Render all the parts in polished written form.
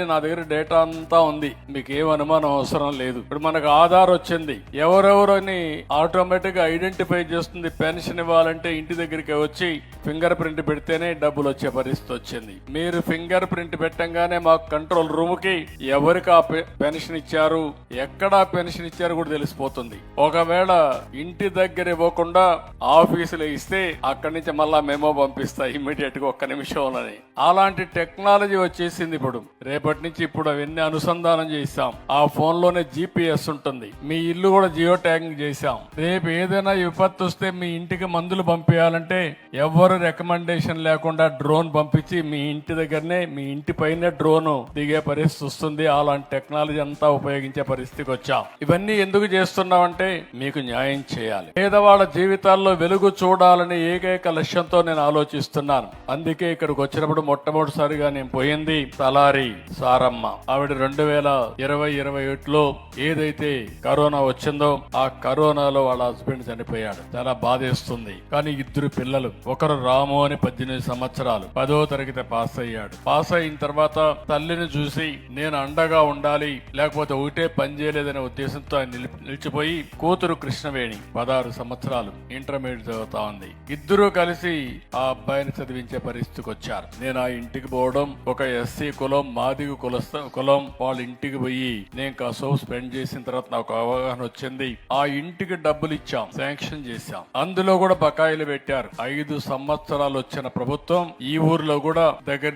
నా దగ్గర డేటా అంతా ఉంది, మీకు ఏం అనుమానం అవసరం లేదు. ఇప్పుడు మనకు ఆధార్ వచ్చింది, ఎవరెవరని ఆటోమేటిక్ గా ఐడెంటిఫై చేస్తుంది. పెన్షన్ ఇవ్వాలంటే ఇంటి దగ్గరికి వచ్చి ఫింగర్ ప్రింట్ పెడితేనే డబ్బులు వచ్చే పరిస్థితి వచ్చింది. మీరు ఫింగర్ ప్రింట్ పెట్టంగానే మాకు కంట్రోల్ రూమ్ కి ఎవరికి ఆ పెన్షన్ ఇచ్చారు, ఎక్కడ పెన్షన్ ఇచ్చారు కూడా తెలిసిపోతుంది. ఒకవేళ ఇంటి దగ్గర ఇవ్వకుండా ఆఫీసులో ఇస్తే అక్కడి నుంచి మళ్ళా మెమో పంపిస్తా ఇమ్మీడియట్ గా 1 నిమిషంలోనే. అలాంటి టెక్నాలజీ వచ్చేసింది. రేపటి నుంచి ఇప్పుడు అవన్నీ అనుసంధానం చేశాం. ఆ ఫోన్ లోనే GPS ఉంటుంది. మీ ఇల్లు కూడా జియో ట్యాగింగ్ చేశాం. రేపు ఏదైనా విపత్తు వస్తే మీ ఇంటికి మందులు పంపించాలంటే ఎవరు రికమెండేషన్ లేకుండా డ్రోన్ పంపించి మీ ఇంటి దగ్గరనే, మీ ఇంటి పైనే డ్రోన్ దిగే పరిస్థితి వస్తుంది. అలాంటి టెక్నాలజీ అంతా ఉపయోగించే పరిస్థితికి వచ్చాం. ఇవన్నీ ఎందుకు చేస్తున్నామంటే మీకు న్యాయం చేయాలి, పేదవాళ్ళ జీవితాల్లో వెలుగు చూడాలని ఏకైక లక్ష్యంతో నేను ఆలోచిస్తున్నాను. అందుకే ఇక్కడికి వచ్చినప్పుడు మొట్టమొదటిసారిగా నేను పోయింది తలారి సారమ్మ. ఆవిడ 2020-21లో ఏదైతే కరోనా వచ్చిందో ఆ కరోనాలో వాళ్ళ హస్బెండ్ చనిపోయాడు. చాలా బాధేస్తుంది. కానీ 2 పిల్లలు, ఒకరు రాము అని 18 సంవత్సరాలు, 10వ తరగతి పాస్ అయ్యాడు. పాస్ అయిన తర్వాత తల్లిని చూసి నేను అండగా ఉండాలి, లేకపోతే ఒకటే పని చేయలేదనే ఉద్దేశంతో ఆయన నిలిచిపోయి కూతురు కృష్ణవేణి 16 సంవత్సరాలు ఇంటర్మీడియట్ చదువుతా ఉంది. 2 కలిసి ఆ అబ్బాయిని చదివించే పరిస్థితికి వచ్చారు. నేను ఆ ఇంటికి పోవడం, ఒక ఎస్సీ కులం మాదిగ కులం వాళ్ళ ఇంటికి పోయి నేను కాసేపు స్పెండ్ చేసిన తర్వాత నాకు అవగాహన వచ్చింది. ఆ ఇంటికి డబ్బులు ఇచ్చాం, శాంక్షన్ చేశాం. అందులో కూడా బకాయిలు పెట్టారు. 5 సంవత్సరాలు వచ్చిన ప్రభుత్వం ఈ ఊర్లో కూడా దగ్గర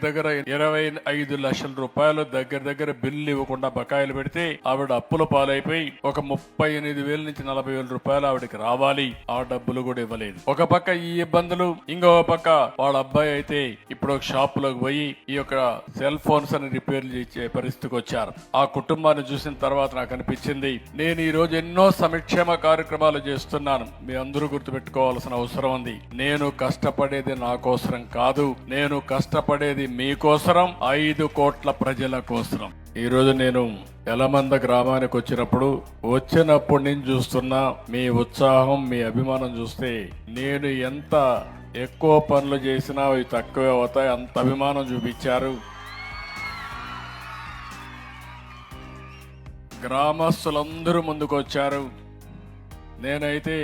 25 లక్షల రూపాయలు దగ్గర బిల్లు ఇవ్వకుండా బకాయిలు పెడితే ఆవిడ అప్పుల పాలైపోయి ఒక 38,000 నుంచి 40,000 రూపాయలు ఆవిడకి రావాలి. ఆ డబ్బులు కూడా ఇవ్వలేదు. ఒక పక్క ఈ ఇబ్బందులు, ఇంకో పక్క వాళ్ళ అబ్బాయి అయితే ఇప్పుడు ఒక షాప్ లోకి పోయి ఈ యొక్క సెల్ ఫోన్స్ అని రిపేర్లు చేసే పరిస్థితికి వచ్చారు. ఆ కుటుంబాన్ని చూసిన తర్వాత నాకు అనిపించింది, నేను ఈ రోజు ఎన్నో సంక్షేమ కార్యక్రమాలు చేస్తున్నాను. మీ అందరూ గుర్తుపెట్టుకోవాల్సిన అవసరం ఉంది. నేను కష్టపడేది నా కోసరం కాదు, నేను కష్టపడేది మీకోసరం, 5 కోట్ల ప్రజల కోసరం. ఈ రోజు నేను ఎలమంద గ్రామానికి వచ్చినప్పుడు నేను చూస్తున్నా మీ ఉత్సాహం, మీ అభిమానం చూస్తే నేను ఎంత ఎక్కువ పనులు చేసినా అవి తక్కువే అవుతాయి, అంత అభిమానం చూపించారు. గ్రామస్తులందరూ ముందుకు వచ్చారు. నేనైతే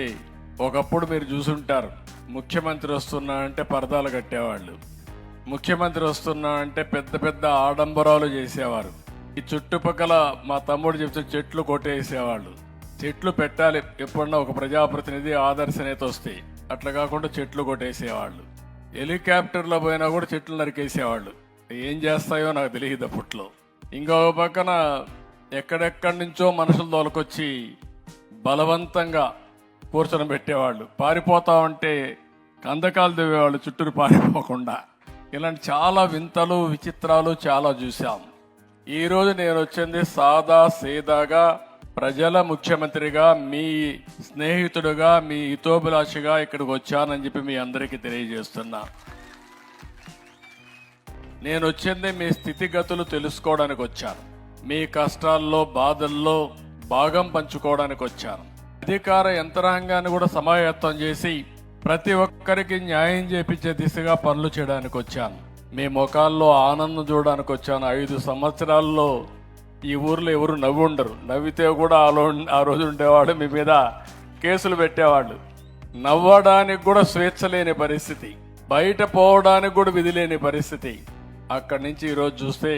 ఒకప్పుడు మీరు చూసుంటారు, ముఖ్యమంత్రి వస్తున్నా అంటే పరదాలు కట్టేవాళ్ళు, ముఖ్యమంత్రి వస్తున్నా అంటే పెద్ద పెద్ద ఆడంబరాలు చేసేవారు. ఈ చుట్టుపక్కల మా తమ్ముడు చెప్తే చెట్లు కొట్టేసేవాళ్ళు. చెట్లు పెట్టాలి, ఎప్పుడన్నా ఒక ప్రజాప్రతినిధి ఆదర్శ నేత వస్తే. అట్లా కాకుండా చెట్లు కొట్టేసేవాళ్ళు. హెలికాప్టర్లో పోయినా కూడా చెట్లు నరికేసేవాళ్ళు. ఏం చేస్తాయో నాకు తెలియదు అప్పట్లో. ఇంకొక పక్కన ఎక్కడెక్కడి నుంచో మనుషులు తోలుకొచ్చి బలవంతంగా కూర్చొని పెట్టేవాళ్ళు. పారిపోతా ఉంటే కందకాలు దివేవాళ్ళు చుట్టూరు పారిపోకుండా. ఇలాంటి చాలా వింతలు, విచిత్రాలు చాలా చూసాం. ఈరోజు నేను వచ్చింది సాదా సీదాగా ప్రజల ముఖ్యమంత్రిగా, మీ స్నేహితుడుగా, మీ హితోభిలాషిగా ఇక్కడికి వచ్చానని చెప్పి మీ అందరికీ తెలియజేస్తున్నా. నేను వచ్చింది మీ స్థితిగతులు తెలుసుకోవడానికి వచ్చాను. మీ కష్టాల్లో, బాధల్లో భాగం పంచుకోవడానికి వచ్చాను. అధికార యంత్రాంగాన్ని కూడా సమాయత్తం చేసి ప్రతి ఒక్కరికి న్యాయం చేపించే దిశగా పనులు చేయడానికి వచ్చాను. మీ ముఖాల్లో ఆనందం చూడడానికి వచ్చాను. 5 సంవత్సరాల్లో ఈ ఊర్లో ఎవరు నవ్వి ఉండరు. నవ్వితే కూడా ఆ రోజు ఉండేవాడు మీ మీద కేసులు పెట్టేవాళ్ళు. నవ్వడానికి కూడా స్వేచ్ఛ లేని పరిస్థితి, బయట పోవడానికి కూడా విధి లేని పరిస్థితి. అక్కడి నుంచి ఈరోజు చూస్తే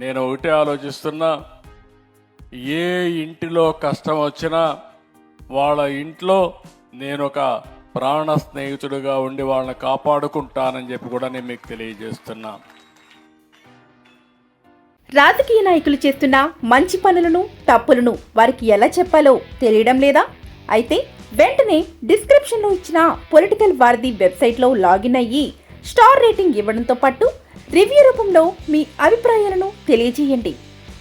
నేను ఒకటే ఆలోచిస్తున్నా, ఏ ఇంటిలో కష్టం వచ్చినా వాళ్ళ ఇంట్లో నేను ఒక ప్రాణ స్నేహితుడిగా ఉండి వాళ్ళని కాపాడుకుంటానని చెప్పి కూడా నేను మీకు తెలియజేస్తున్నా. రాజకీయ నాయకులు చేస్తున్న మంచి పనులను, తప్పులను వారికి ఎలా చెప్పాలో తెలియడం లేదా? అయితే వెంటనే డిస్క్రిప్షన్లో ఇచ్చిన పొలిటికల్ వారధి వెబ్సైట్లో లాగిన్ అయ్యి స్టార్ రేటింగ్ ఇవ్వడంతో పాటు రివ్యూ రూపంలో మీ అభిప్రాయాలను తెలియజేయండి.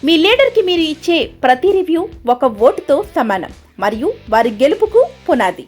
మీ లీడర్కి మీరు ఇచ్చే ప్రతి రివ్యూ ఒక ఓటుతో సమానం మరియు వారి గెలుపుకు పునాది.